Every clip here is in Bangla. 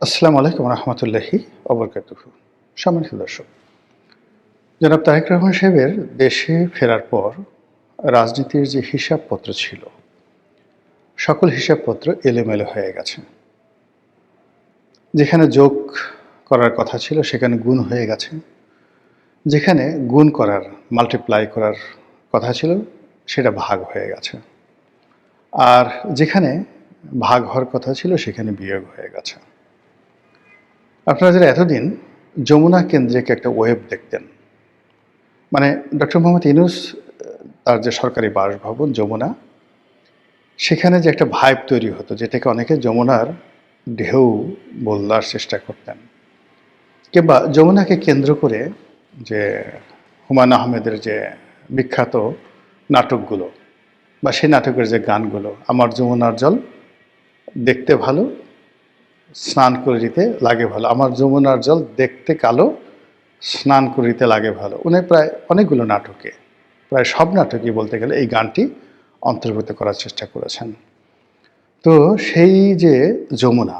আসসালামু আলাইকুম রহমতুল্লাহি ওবরকাতুহু। সম্মানিত দর্শক, জনাব তারেক রহমান সাহেবের দেশে ফেরার পর রাজনীতির যে হিসাবপত্র ছিল, সকল হিসাবপত্র এলোমেলো হয়ে গেছে। যেখানে যোগ করার কথা ছিল সেখানে গুণ হয়ে গেছে, যেখানে গুণ করার মাল্টিপ্লাই করার কথা ছিল সেটা ভাগ হয়ে গেছে, আর যেখানে ভাগ হওয়ার কথা ছিল সেখানে বিয়োগ হয়ে গেছে। আপনারা যারা এতদিন যমুনা কেন্দ্রিক একটা ওয়েব দেখতেন, মানে ডক্টর মোহাম্মদ ইউনূস তার যে সরকারি বাসভবন যমুনা, সেখানে যে একটা ভাইব তৈরি হতো যেটাকে অনেকে যমুনার ঢেউ বলার চেষ্টা করতেন, কিংবা যমুনাকে কেন্দ্র করে যে হুমায়ূন আহমেদের যে বিখ্যাত নাটকগুলো বা সেই নাটকের যে গানগুলো, আমার যমুনার জল দেখতে ভালো, স্নান করিতে লাগে ভালো, আমার যমুনার জল দেখতে কালো, স্নান করিতে লাগে ভালো, উনি প্রায় অনেকগুলো নাটকে, প্রায় সব নাটকই বলতে গেলে এই গানটি অন্তর্ভুক্ত করার চেষ্টা করেছেন। তো সেই যে যমুনা,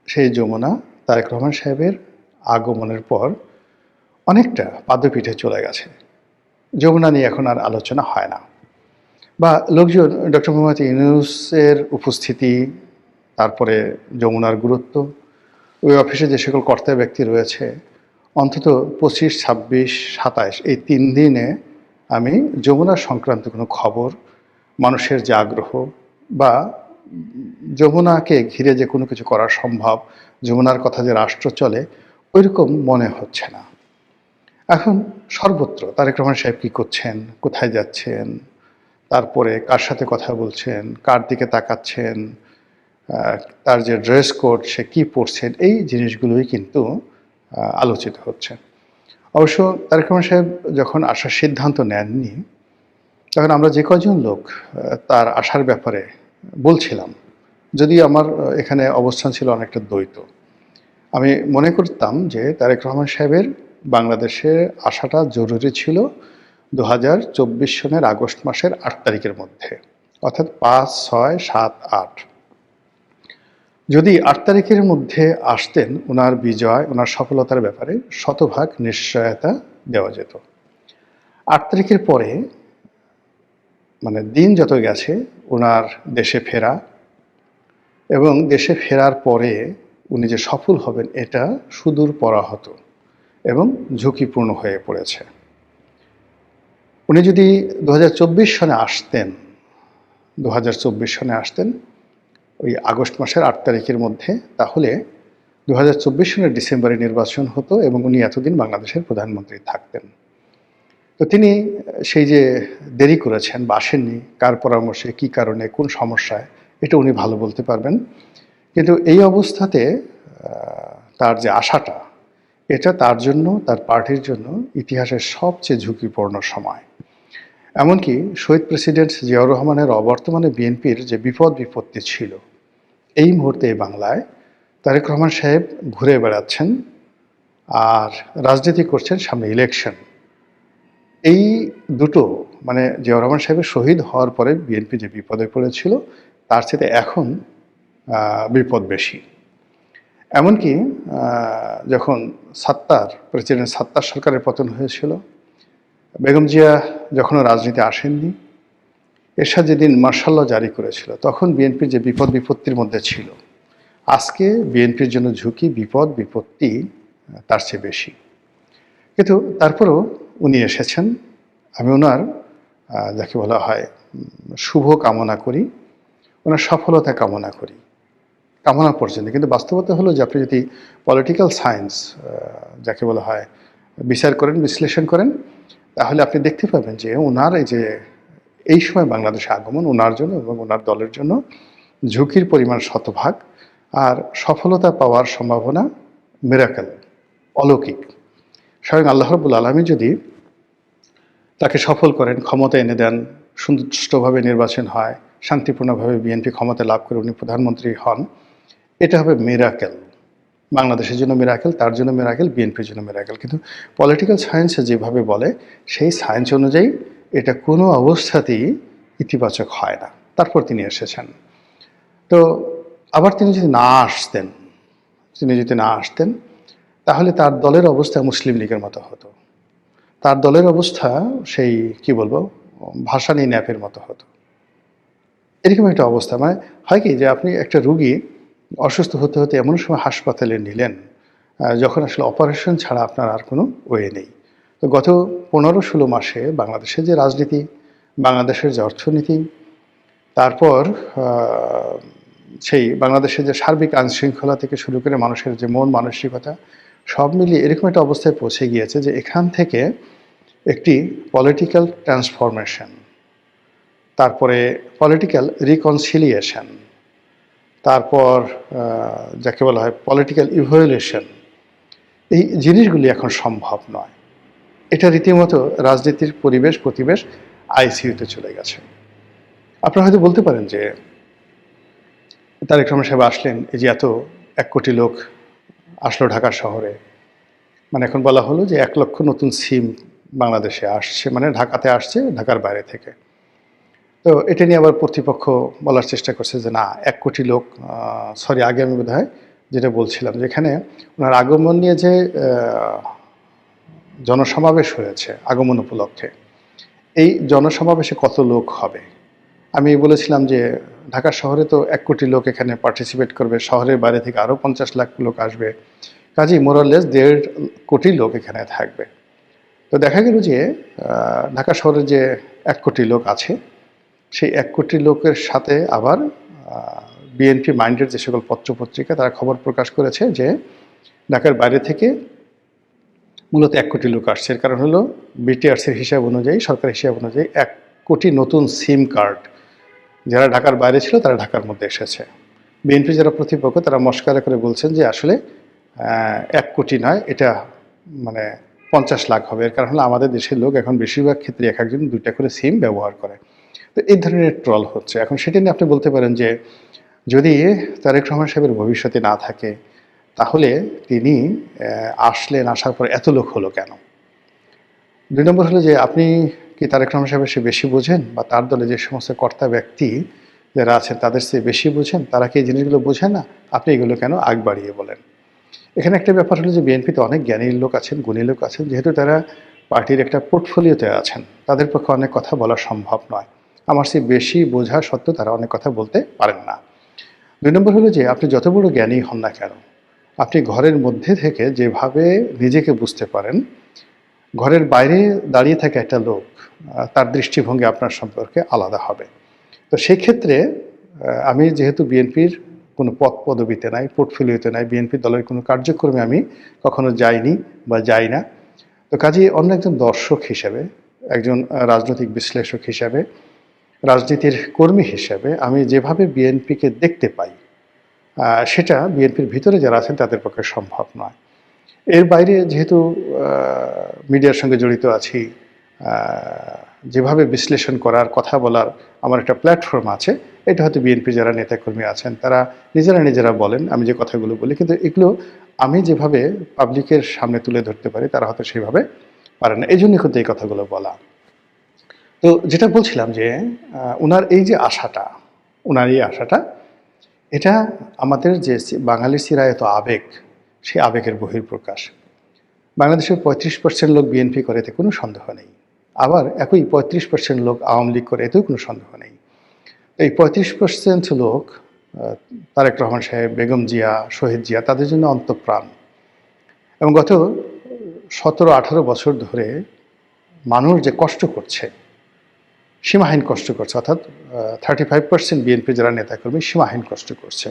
সেই যমুনা তারেক রহমান সাহেবের আগমনের পর অনেকটা পাদপীঠে চলে গেছে। যমুনা নিয়ে এখন আর আলোচনা হয় না, বা লোকজন ডক্টর মোহাম্মদ ইউনূসের উপস্থিতি, তারপরে যমুনার গুরুত্ব, ওই অফিসে যে সকল কর্তা ব্যক্তি রয়েছে, অন্তত 25, 26, 27 এই 3 দিনে আমি যমুনা সংক্রান্ত কোনো খবর, মানুষের যে আগ্রহ বা যমুনাকে ঘিরে যে কোনো কিছু করা সম্ভব, যমুনার কথা যে রাষ্ট্র চলে, ওইরকম মনে হচ্ছে না। এখন সর্বত্র তারেক রহমান সাহেব কী করছেন, কোথায় যাচ্ছেন, তারপরে কার সাথে কথা বলছেন, কার দিকে তাকাচ্ছেন, তার যে ড্রেস কোড, সে কী পরছেন, এই জিনিসগুলোই কিন্তু আলোচিত হচ্ছে। অবশ্য তারেক রহমান সাহেব যখন আসার সিদ্ধান্ত নেননি, তখন আমরা যে কজন লোক তার আসার ব্যাপারে বলছিলাম, যদিও আমার এখানে অবস্থান ছিল অনেকটা দ্বৈত। আমি মনে করতাম যে তারেক রহমান সাহেবের বাংলাদেশে আসাটা জরুরি ছিল 2024 সনের আগস্ট মাসের 8 তারিখের মধ্যে, অর্থাৎ 5, 6, 7, 8। যদি 8 তারিখের মধ্যে আসতেন, ওনার বিজয়, ওনার সফলতার ব্যাপারে শতভাগ নিশ্চয়তা দেওয়া যেত। 8 তারিখের পরে, মানে দিন যত গেছে, ওনার দেশে ফেরা এবং দেশে ফেরার পরে উনি যে সফল হবেন এটা সুদূর পরাহত এবং ঝুঁকিপূর্ণ হয়ে পড়েছে। উনি যদি 2024 সনে আসতেন, 2024 সনে আসতেন ওই আগস্ট মাসের 8 তারিখের মধ্যে, তাহলে 2024 সনের ডিসেম্বরে নির্বাচন হতো এবং উনি এতদিন বাংলাদেশের প্রধানমন্ত্রী থাকতেন। তো তিনি সেই যে দেরি করেছেন বা আসেননি, কার পরামর্শে, কী কারণে, কোন সমস্যায়, এটা উনি ভালো বলতে পারবেন। কিন্তু এই অবস্থাতে তার যে আশাটা, এটা তার জন্য, তার পার্টির জন্য ইতিহাসের সবচেয়ে ঝুঁকিপূর্ণ সময়। এমনকি শহীদ প্রেসিডেন্ট জিয়াউর রহমানের অবর্তমানে বিএনপির যে বিপদ বিপত্তি ছিল, এই মুহূর্তে বাংলায় তারেক রহমান সাহেব ঘুরে বেড়াচ্ছেন আর রাজনীতি করছেন, সামনে ইলেকশন। এই দুটো, মানে জিয়াউর রহমান সাহেবের শহীদ হওয়ার পরে বিএনপি যে বিপদে পড়েছিল, তার সাথে এখন বিপদ বেশি। এমনকি যখন প্রেসিডেন্ট সাত্তার সরকারের পতন হয়েছিল, বেগম জিয়া যখনও রাজনীতি আসেননি, এরশাদ যেদিন মার্শাল ল জারি করেছিল, তখন বিএনপির যে বিপদ বিপত্তির মধ্যে ছিল, আজকে বিএনপির জন্য ঝুঁকি, বিপদ বিপত্তি তার চেয়ে বেশি। কিন্তু তারপরেও উনি এসেছেন। আমি ওনার যাকে বলা হয় শুভ কামনা করি, ওনার সফলতা কামনা করি, কামনা পর্যন্ত। কিন্তু বাস্তবতা হলো যে আপনি যদি পলিটিক্যাল সায়েন্স যাকে বলা হয় বিচার করেন, বিশ্লেষণ করেন, তাহলে আপনি দেখতে পাবেন যে ওনার এই সময় বাংলাদেশে আগমন ওনার জন্য এবং ওনার দলের জন্য ঝুঁকির পরিমাণ শতভাগ, আর সফলতা পাওয়ার সম্ভাবনা মিরাকেল, অলৌকিক। স্বয়ং আল্লাহ রাব্বুল আলামিন যদি তাকে সফল করেন, ক্ষমতা এনে দেন, সুষ্ঠুভাবে নির্বাচন হয়, শান্তিপূর্ণভাবে বিএনপি ক্ষমতা লাভ করে উনি প্রধানমন্ত্রী হন, এটা হবে মিরাকেল। বাংলাদেশের জন্য মিরাকেল, তার জন্য মিরাকেল, বিএনপির জন্য মিরাকেল। কিন্তু পলিটিক্যাল সায়েন্সে যেভাবে বলে, সেই সায়েন্স অনুযায়ী এটা কোনো অবস্থাতেই ইতিবাচক হয় না। তারপর তিনি এসেছেন। তো আবার তিনি যদি না আসতেন, তিনি যদি না আসতেন তাহলে তার দলের অবস্থা মুসলিম লীগের মতো হতো, তার দলের অবস্থা সেই কি বলবো ভাসানী ন্যাপের মতো হতো। এরকম একটা অবস্থা, মানে হয় কি যে আপনি একটা রুগী অসুস্থ হতে হতে এমন সময় হাসপাতালে নিলেন যখন আসলে অপারেশন ছাড়া আপনার আর কোনো ওয়ে নেই। তো গত 15-16 মাসে বাংলাদেশের যে রাজনীতি, বাংলাদেশের যে অর্থনীতি, তারপর সেই বাংলাদেশের যে সার্বিক আইনশৃঙ্খলা থেকে শুরু করে মানুষের যে মন মানসিকতা, সব মিলিয়ে এরকম একটা অবস্থায় পৌঁছে গিয়েছে যে এখান থেকে একটি পলিটিক্যাল ট্রান্সফরমেশন, তারপরে পলিটিক্যাল রিকনসিলিয়েশন, তারপর যাকে বলা হয় পলিটিক্যাল ইভ্যালুয়েশন, এই জিনিসগুলি এখন সম্ভব নয়। এটা রীতিমতো রাজনীতির পরিবেশ আইসিইউতে চলে গেছে। আপনারা হয়তো বলতে পারেন যে তারেক রহমান সাহেব আসলেন, এই যে এত 1 কোটি লোক আসলো ঢাকা শহরে, মানে এখন বলা হলো যে 1 লক্ষ নতুন সিম বাংলাদেশে আসছে, মানে ঢাকাতে আসছে ঢাকার বাইরে থেকে। তো এটা নিয়ে আবার কর্তৃপক্ষ বলার চেষ্টা করছে যে না 1 কোটি লোক, সরি আগে আমি বোধহয় যেটা বলছিলাম যে এখানে ওনার আগমন নিয়ে যে জনসমাবেশ হয়েছে আগমন উপলক্ষে, এই জনসমাবেশে কত লোক হবে। আমি বলেছিলাম যে ঢাকা শহরে তো 1 কোটি লোক এখানে পার্টিসিপেট করবে, শহরের বাইরে থেকে আরও 50 লাখ লোক আসবে, কাজেই মোরাললেস 1.5 কোটি লোক এখানে থাকবে। তো দেখা গেল যে ঢাকা শহরের যে 1 কোটি লোক আছে, সেই 1 কোটি লোকের সাথে আবার বিএনপি মাইন্ডের যে সকল পত্রপত্রিকা তারা খবর প্রকাশ করেছে যে ঢাকার বাইরে থেকে মূলত 1 কোটি লোক আসছে। এর কারণ হলো বিটিআরসির হিসাব অনুযায়ী, সরকারি হিসাব অনুযায়ী 1 কোটি নতুন সিম কার্ড যারা ঢাকার বাইরে ছিল তারা ঢাকার মধ্যে এসেছে। বিএনপি যারা প্রতিপক্ষ তারা মস্কারা করে বলছেন যে আসলে 1 কোটি নয়, এটা মানে 50 লাখ হবে। এর কারণ হলো আমাদের দেশের লোক এখন বেশিরভাগ ক্ষেত্রে এক একজন 2টা করে সিম ব্যবহার করে। তো এই ধরনের ট্রল হচ্ছে। এখন সেটা নিয়ে আপনি বলতে পারেন যে যদি তারেক রহমান সাহেবের ভবিষ্যতে না থাকে তাহলে তিনি আসলেন, আসার পর এত লোক হলো কেন? 2 নম্বর হলো যে আপনি কি তারেক রহমান সাহেবের চেয়ে বেশি বোঝেন, বা তার দলে যে সমস্ত কর্তা ব্যক্তি যারা আছেন তাদের চেয়ে বেশি বোঝেন? তারা কি এই জিনিসগুলো বোঝেন না? আপনি এগুলো কেন আগ বাড়িয়ে বলেন? এখানে একটা ব্যাপার হলো যে বিএনপিতে অনেক জ্ঞানী লোক আছেন, গুণী লোক আছেন, যেহেতু তারা পার্টির একটা পোর্টফোলিওতে আছেন, তাদের পক্ষে অনেক কথা বলা সম্ভব নয়। আমার চেয়ে বেশি বোঝা সত্ত্বেও তারা অনেক কথা বলতে পারেন না। 2 নম্বর হলো যে আপনি যত বড় জ্ঞানী হন না কেন, আপনি ঘরের মধ্যে থেকে যেভাবে নিজেকে বুঝতে পারেন, ঘরের বাইরে দাঁড়িয়ে থাকা একটা লোক তার দৃষ্টিভঙ্গি আপনার সম্পর্কে আলাদা হবে। তো সেই ক্ষেত্রে আমি যেহেতু বিএনপির কোনো পদ পদবিতে নাই, পোর্টফোলিওতে নাই, বিএনপি দলের কোনো কার্যক্রমে আমি কখনো যাইনি বা যাই না, তো কাজেই অন্য একজন দর্শক হিসেবে, একজন রাজনৈতিক বিশ্লেষক হিসাবে, রাজনীতির কর্মী হিসেবে আমি যেভাবে বিএনপিকে দেখতে পাই সেটা বিএনপির ভিতরে যারা আছেন তাদের পক্ষে সম্ভব নয়। এর বাইরে যেহেতু মিডিয়ার সঙ্গে জড়িত আছি, যেভাবে বিশ্লেষণ করার, কথা বলার আমার একটা প্ল্যাটফর্ম আছে, এটা হয়তো বিএনপি যারা নেতাকর্মী আছেন তারা নিজেরা বলেন, আমি যে কথাগুলো বলি, কিন্তু এগুলো আমি যেভাবে পাবলিকের সামনে তুলে ধরতে পারি তারা হয়তো সেইভাবে পারে না। এই জন্যই কিন্তু এই কথাগুলো বলা। তো যেটা বলছিলাম যে ওনার এই যে আশাটা, ওনার এই আশাটা, এটা আমাদের যে বাঙালির চিরায়ত আবেগ, সেই আবেগের বহিঃপ্রকাশ। বাংলাদেশের 35% লোক বিএনপি করে, এতে কোনো সন্দেহ নেই। আবার একই 35% লোক আওয়ামী লীগ করে, এতেও কোনো সন্দেহ নেই। এই 35% লোক তারেক রহমান সাহেব, বেগম জিয়া, শহীদ জিয়া, তাদের জন্য অন্তঃপ্রাণ। এবং গত 17-18 বছর ধরে মানুষ যে কষ্ট করছে, সীমাহীন কষ্ট করছে, অর্থাৎ 35% বিএনপি যারা নেতাকর্মী সীমাহীন কষ্ট করছে।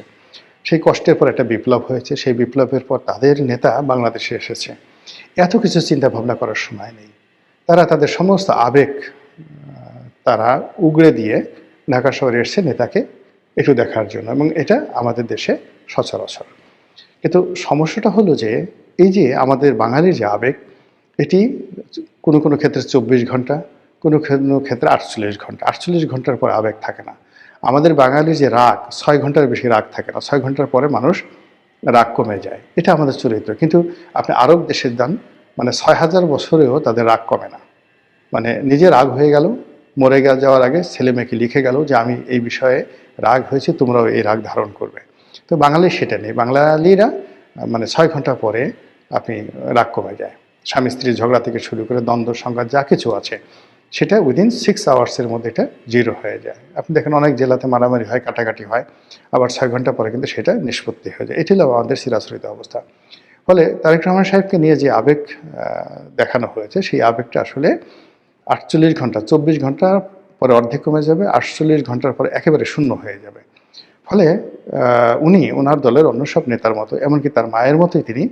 সেই কষ্টের পর একটা বিপ্লব হয়েছে, সেই বিপ্লবের পর তাদের নেতা বাংলাদেশে এসেছে। এত কিছু চিন্তা ভাবনা করার সময় নেই। তারা তাদের সমস্ত আবেগ তারা উগড়ে দিয়ে ঢাকা শহরে এসছে নেতাকে একটু দেখার জন্য, এবং এটা আমাদের দেশে সচরাচর। কিন্তু সমস্যাটা হলো যে এই যে আমাদের বাঙালির যে আবেগ, এটি কোনো কোনো ক্ষেত্রে 24 ঘন্টা, কোনো ক্ষেত্রে 48 ঘন্টা। 48 ঘন্টার পর আবেগ থাকে না। আমাদের বাঙালির যে রাগ, 6 ঘন্টার বেশি রাগ থাকে না। 6 ঘন্টার পরে মানুষ রাগ কমে যায়, এটা আমাদের চরিত্র। কিন্তু আপনি আরব দেশের যান, মানে 6000 বছরেও তাদের রাগ কমে না। মানে নিজে রাগ হয়ে গেল, মরে যাওয়ার আগে ছেলে মেয়েকে লিখে গেল যে আমি এই বিষয়ে রাগ হয়েছে, তোমরাও এই রাগ ধারণ করবে। তো বাঙালির সেটা নেই। বাঙালিরা মানে 6 ঘন্টা পরে আপনি রাগ কমে যায়। স্বামী স্ত্রীর ঝগড়া থেকে শুরু করে দ্বন্দ্ব সংঘাত যা কিছু আছে সেটা উইদিন 6 আওয়ার্সের মধ্যে এটা জিরো হয়ে যায়। আপনি দেখেন অনেক জেলাতে মারামারি হয়, কাটাকাটি হয়, আবার 6 ঘন্টা পরে কিন্তু সেটা নিষ্পত্তি হয়ে যায়। এটি হলো আমাদের চিরাচরিত অবস্থা। ফলে তারেক রহমান সাহেবকে নিয়ে যে আবেগ দেখানো হয়েছে, সেই আবেগটা আসলে 48 ঘন্টা, 24 ঘন্টা পরে অর্ধেক কমে যাবে, 48 ঘন্টার পরে একেবারে শূন্য হয়ে যাবে। ফলে উনি ওনার দলের অন্য সব নেতার মতো, এমনকি তার মায়ের মতোই তিনি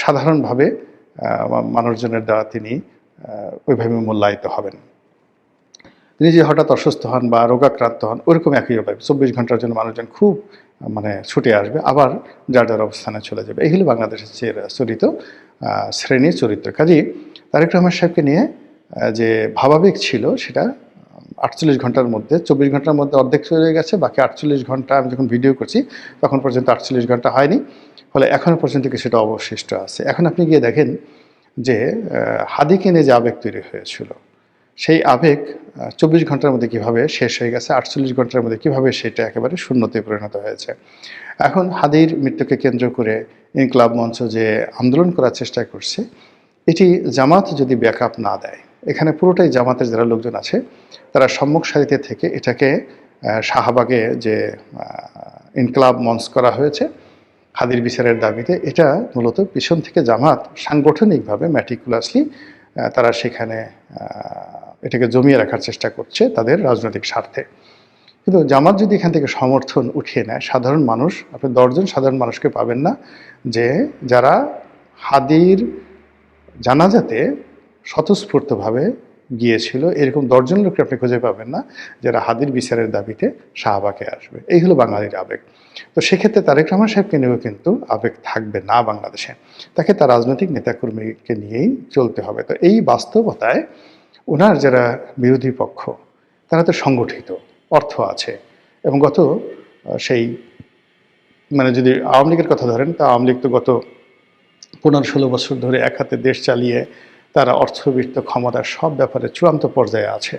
সাধারণভাবে মানুষজনের দ্বারা তিনি ওইভাবে মূল্যায়িত হবেন। তিনি যে হঠাৎ অসুস্থ হন বা রোগাক্রান্ত হন, ওরকম একইভাবে 24 ঘন্টার জন্য মানুষজন খুব মানে ছুটে আসবে, আবার যার যার অবস্থানে চলে যাবে। এই হলো বাংলাদেশের চরিত শ্রেণীর চরিত্র। কাজেই তারেক রহমান সাহেবকে নিয়ে যে ভাবাবেগ ছিল সেটা 48 ঘন্টার মধ্যে, 24 ঘন্টার মধ্যে অর্ধেক চলে গেছে, বাকি 48 ঘন্টা আমি যখন ভিডিও করছি তখন পর্যন্ত 48 ঘন্টা হয়নি। ফলে এখনও পর্যন্ত কিছুটা অবশিষ্ট আছে। এখন আপনি গিয়ে দেখেন যে হাদিকে নিয়ে যে আবেগ তৈরি হয়েছিল, সেই আবেগ 24 ঘন্টার মধ্যে কীভাবে শেষ হয়ে গেছে, 48 ঘন্টার মধ্যে কীভাবে সেটা একেবারে শূন্যতে পরিণত হয়েছে। এখন হাদির মৃত্যুকে কেন্দ্র করে ইনকলাব মঞ্চ যে আন্দোলন করার চেষ্টা করছে, এটি জামাত যদি ব্যাকআপ না দেয়, এখানে পুরোটাই জামাতের যারা লোকজন আছে তারা সম্মুখ সারিতে থেকে এটাকে শাহবাগে যে ইনকলাব মঞ্চ করা হয়েছে হাদির বিচারের দাবিতে, এটা মূলত পিছন থেকে জামাত সাংগঠনিকভাবে ম্যাটিকুলাসলি তারা সেখানে এটাকে জমিয়ে রাখার চেষ্টা করছে তাদের রাজনৈতিক স্বার্থে। কিন্তু জামাত যদি এখান থেকে সমর্থন উঠিয়ে নেয়, সাধারণ মানুষ, আপনি 10 জন সাধারণ মানুষকে পাবেন না যে যারা হাদির জানাজাতে স্বতঃস্ফূর্তভাবে গিয়েছিল, এরকম 10 জন লোককে আপনি খুঁজে পাবেন না যারা হাদির বিচারের দাবিতে শাহবাগে আসবে। এই হলো বাঙালির আবেগ। তো সেক্ষেত্রে তারেক রহমান সাহেবকে নিয়েও কিন্তু আবেগ থাকবে না বাংলাদেশে, তাকে তার রাজনৈতিক নেতাকর্মীকে নিয়েই চলতে হবে। তো এই বাস্তবতায় ওনার যারা বিরোধী পক্ষ তারা তো সংগঠিত, অর্থ আছে, এবং গত সেই মানে যদি আওয়ামী লীগের কথা ধরেন, তা আওয়ামী লীগ তো গত 15-16 বছর ধরে এক হাতে দেশ চালিয়ে তারা অর্থবিত্ত ক্ষমতার সব ব্যাপারে চূড়ান্ত পর্যায়ে আছে।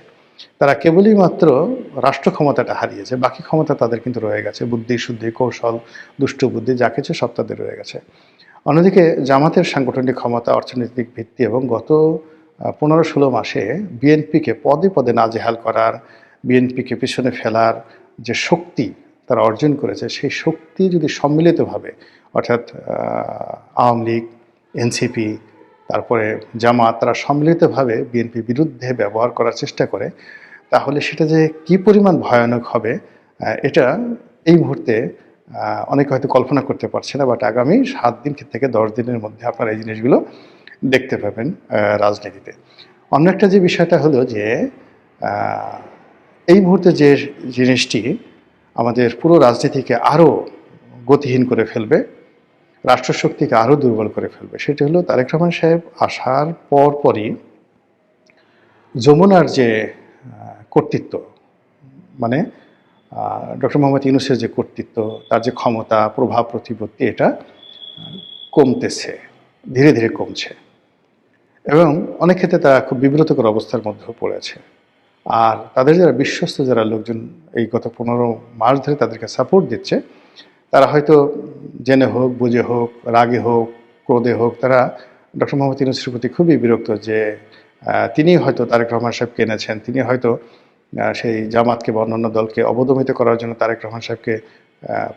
তারা কেবলই মাত্র রাষ্ট্র ক্ষমতাটা হারিয়েছে, বাকি ক্ষমতা তাদের কিন্তু রয়ে গেছে, বুদ্ধি শুদ্ধি কৌশল দুষ্টু বুদ্ধি যা কিছু সব তাদের রয়ে গেছে। অন্যদিকে জামাতের সাংগঠনিক ক্ষমতা, অর্থনৈতিক ভিত্তি এবং গত 15-16 মাসে বিএনপিকে পদে পদে নাজেহাল করার, বিএনপিকে পিছনে ফেলার যে শক্তি তারা অর্জন করেছে, সেই শক্তি যদি সম্মিলিতভাবে অর্থাৎ আওয়ামী লীগ, এনসিপি, তারপরে জামাত, তারা সম্মিলিতভাবে বিএনপি বিরুদ্ধে ব্যবহার করার চেষ্টা করে, তাহলে সেটা যে কী পরিমাণ ভয়ানক হবে এটা এই মুহূর্তে অনেকে হয়তো কল্পনা করতে পারছে না। বাট আগামী 7 দিন থেকে 10 দিনের মধ্যে আপনারা এই জিনিসগুলো দেখতে পাবেন রাজনীতিতে। অন্য একটা যে বিষয়টা হলো যে এই মুহূর্তে যে জিনিসটি আমাদের পুরো রাজনীতিকে আরও গতিহীন করে ফেলবে, রাষ্ট্রশক্তিকে আরও দুর্বল করে ফেলবে, সেটি হলো তারেক রহমান সাহেব আসার পরপরই যমুনার যে কর্তৃত্ব, মানে ডক্টর মোহাম্মদ ইউনূসের যে কর্তৃত্ব, তার যে ক্ষমতা, প্রভাব প্রতিপত্তি, এটা কমতেছে, ধীরে ধীরে কমছে, এবং অনেক ক্ষেত্রে তারা খুব বিব্রতকর অবস্থার মধ্যেও পড়েছে। আর তাদের যারা বিশ্বস্ত যারা লোকজন এই গত 15 মাস ধরে তাদেরকে সাপোর্ট দিচ্ছে, তারা হয়তো জেনে হোক, বুঝে হোক, রাগে হোক, ক্রোধে হোক, তারা ডক্টর মোহাম্মদ ইউনূসের প্রতি খুবই বিরক্ত যে তিনি হয়তো তারেক রহমান সাহেবকে এনেছেন, তিনি হয়তো সেই জামাতকে বা অন্যান্য দলকে অবদমিত করার জন্য তারেক রহমান সাহেবকে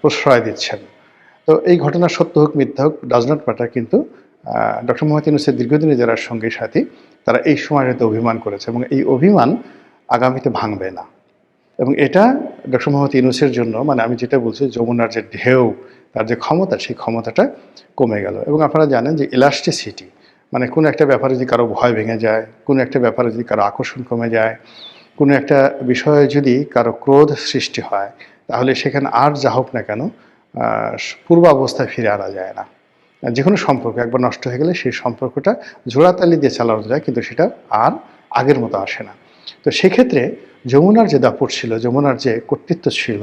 প্রশ্রয় দিচ্ছেন। তো এই ঘটনা সত্য হোক মিথ্যা হোক ডাজ নট ম্যাটার, কিন্তু ডক্টর মোহাম্মদ ইউনূসের দীর্ঘদিনের যারা সঙ্গী সাথী তারা এই সময়টাতে অভিমান করেছে, এবং এই অভিমান আগামীতে ভাঙবে না। এবং এটা ডক্টর মোহাম্মদ ইউনূসের জন্য, মানে আমি যেটা বলছি, যমুনার যে ঢেউ, তার যে ক্ষমতা, সেই ক্ষমতাটা কমে গেল। এবং আপনারা জানেন যে ইলাস্টিসিটি, মানে কোনো একটা ব্যাপারে যদি কারো ভয় ভেঙে যায়, কোনো একটা ব্যাপারে যদি কারো আকর্ষণ কমে যায়, কোনো একটা বিষয়ে যদি কারো ক্রোধ সৃষ্টি হয়, তাহলে সেখানে আর যা হোক না কেন পূর্বাবস্থায় ফিরে আনা যায় না। যে কোনো সম্পর্ক একবার নষ্ট হয়ে গেলে সেই সম্পর্কটা জোড়াতালি দিয়ে চালানো যায়, কিন্তু সেটা আর আগের মতো আসে না। তো সেক্ষেত্রে যমুনার যে দাপট ছিল, যমুনার যে কর্তৃত্ব ছিল,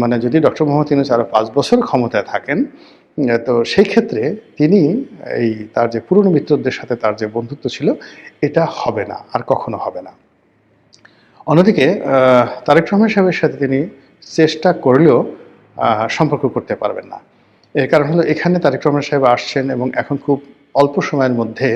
মানে যদি ডক্টর মোহাম্মদ ইউনূস আরও 5 বছর ক্ষমতায় থাকেন, তো সেই ক্ষেত্রে তিনি এই তার যে পুরনো মিত্রদের সাথে তার যে বন্ধুত্ব ছিল, এটা হবে না, আর কখনো হবে না। অন্যদিকে তারেক রহমান সাহেবের সাথে তিনি চেষ্টা করলেও সম্পর্ক করতে পারবেন না। এর কারণ হলো এখানে তারেক রহমান সাহেব আসছেন এবং এখন খুব অল্প সময়ের মধ্যে